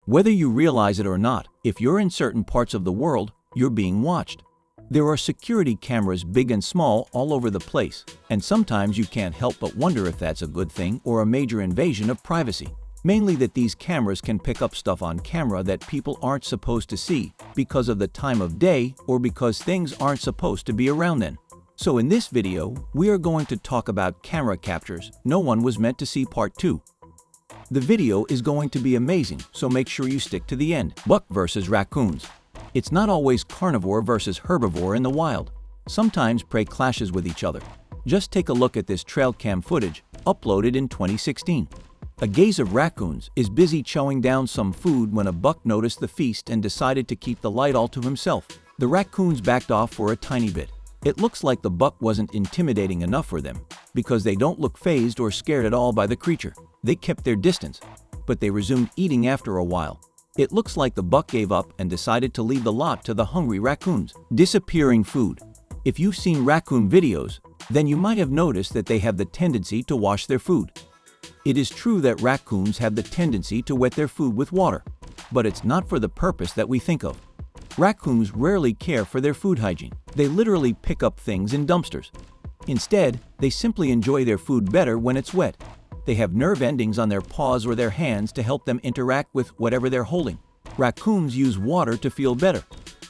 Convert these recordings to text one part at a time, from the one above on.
Whether you realize it or not, if you're in certain parts of the world, you're being watched. There are security cameras big and small all over the place, and sometimes you can't help but wonder if that's a good thing or a major invasion of privacy. Mainly that these cameras can pick up stuff on camera that people aren't supposed to see because of the time of day or because things aren't supposed to be around then. So in this video, we are going to talk about camera captures no one was meant to see part 2. The video is going to be amazing, so make sure you stick to the end. Buck versus raccoons. It's not always carnivore versus herbivore in the wild. Sometimes prey clashes with each other. Just take a look at this trail cam footage, uploaded in 2016. A gaze of raccoons is busy chowing down some food when a buck noticed the feast and decided to keep the light all to himself. The raccoons backed off for a tiny bit. It looks like the buck wasn't intimidating enough for them, because they don't look fazed or scared at all by the creature. They kept their distance, but they resumed eating after a while. It looks like the buck gave up and decided to leave the lot to the hungry raccoons. Disappearing food. If you've seen raccoon videos, then you might have noticed that they have the tendency to wash their food. It is true that raccoons have the tendency to wet their food with water, but it's not for the purpose that we think of. Raccoons rarely care for their food hygiene. They literally pick up things in dumpsters. Instead, they simply enjoy their food better when it's wet. They have nerve endings on their paws or their hands to help them interact with whatever they're holding. Raccoons use water to feel better,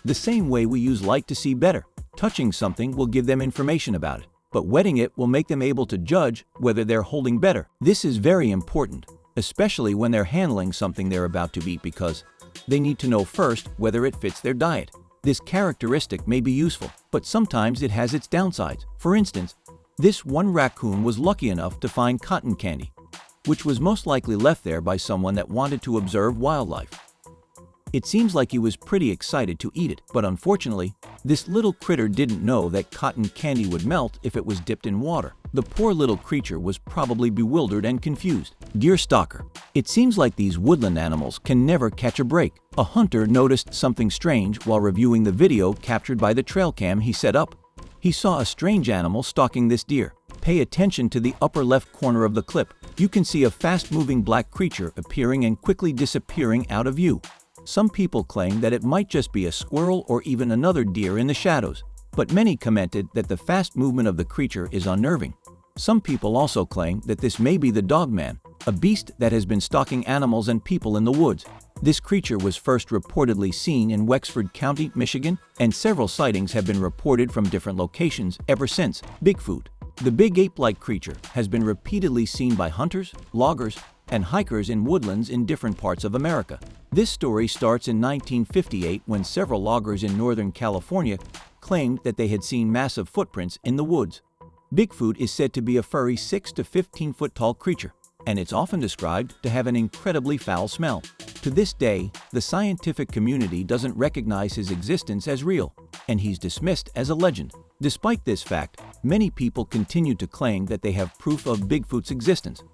the same way we use light to see better. Touching something will give them information about it, but wetting it will make them able to judge whether they're holding better. This is very important, especially when they're handling something they're about to eat, because they need to know first whether it fits their diet. This characteristic may be useful, but sometimes it has its downsides. For instance, this one raccoon was lucky enough to find cotton candy, which was most likely left there by someone that wanted to observe wildlife. It seems like he was pretty excited to eat it, but unfortunately, this little critter didn't know that cotton candy would melt if it was dipped in water. The poor little creature was probably bewildered and confused. Deer stalker. It seems like these woodland animals can never catch a break. A hunter noticed something strange while reviewing the video captured by the trail cam he set up. He saw a strange animal stalking this deer. Pay attention to the upper left corner of the clip. You can see a fast-moving black creature appearing and quickly disappearing out of view. Some people claim that it might just be a squirrel or even another deer in the shadows, but many commented that the fast movement of the creature is unnerving. Some people also claim that this may be the dogman, a beast that has been stalking animals and people in the woods. This creature was first reportedly seen in Wexford County, Michigan, and several sightings have been reported from different locations ever since. Bigfoot. The big ape-like creature has been repeatedly seen by hunters, loggers, and hikers in woodlands in different parts of America. This story starts in 1958 when several loggers in Northern California claimed that they had seen massive footprints in the woods. Bigfoot is said to be a furry 6 to 15 foot tall creature, and it's often described to have an incredibly foul smell. To this day, the scientific community doesn't recognize his existence as real, and he's dismissed as a legend. Despite this fact, many people continue to claim that they have proof of Bigfoot's existence,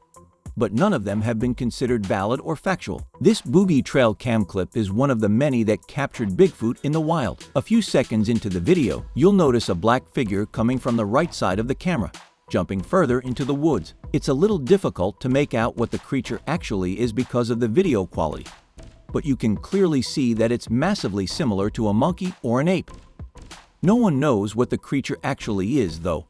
but none of them have been considered valid or factual. This boogie trail cam clip is one of the many that captured Bigfoot in the wild. A few seconds into the video, you'll notice a black figure coming from the right side of the camera, jumping further into the woods. It's a little difficult to make out what the creature actually is because of the video quality, but you can clearly see that it's massively similar to a monkey or an ape. No one knows what the creature actually is, though,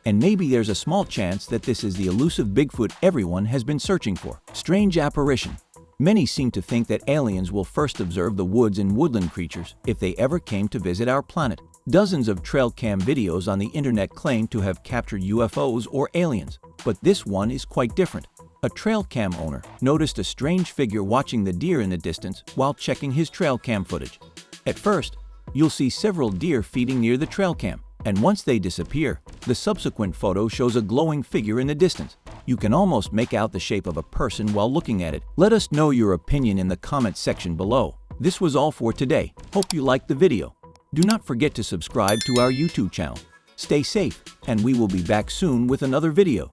and maybe there's a small chance that this is the elusive Bigfoot everyone has been searching for. Strange apparition. Many seem to think that aliens will first observe the woods and woodland creatures if they ever came to visit our planet. Dozens of trail cam videos on the internet claim to have captured UFOs or aliens, but this one is quite different. A trail cam owner noticed a strange figure watching the deer in the distance while checking his trail cam footage. At first, you'll see several deer feeding near the trail cam, and once they disappear, the subsequent photo shows a glowing figure in the distance. You can almost make out the shape of a person while looking at it. Let us know your opinion in the comments section below. This was all for today. Hope you liked the video. Do not forget to subscribe to our YouTube channel. Stay safe, and we will be back soon with another video.